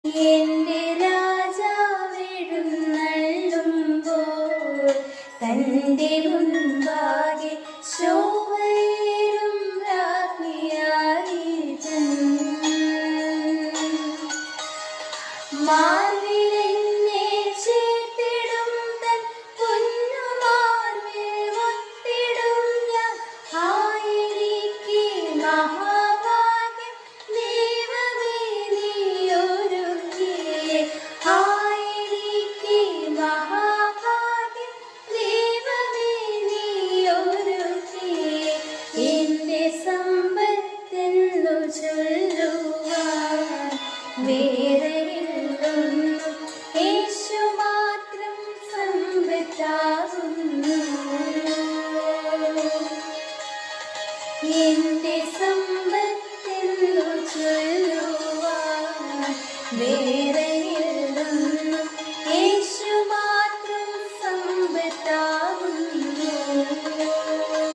എന്റെ രാജാവെഴുന്നള്ളുമ്പോൾ തന്റെ മുൻപാകെ ശോഭയേറും രാജ്ഞിയായിട്ടും മാർവിലെന്നെ ചേർത്തിടും തൻ പൊന്നുമാർവിൽ ഒത്തിടും ഞാൻ. ആയിരിക്കെ മഹാഭാഗ്യം ദൈവമേ നീയൊരുക്കിയേ. ആയിരിക്കെ മഹാഭാഗ്യം ദൈവമേ നീയൊരുക്കിയേ. എന്റെ സമ്പത്തെന്നു ചൊല്ലുവാൻ വേറെയില്ലൊന്നും, യേശു മാത്രം സമ്പത്താകുന്നു. എന്റെ സമ്പത്തെന്നു ചൊല്ലുവാൻ വേറെയില്ല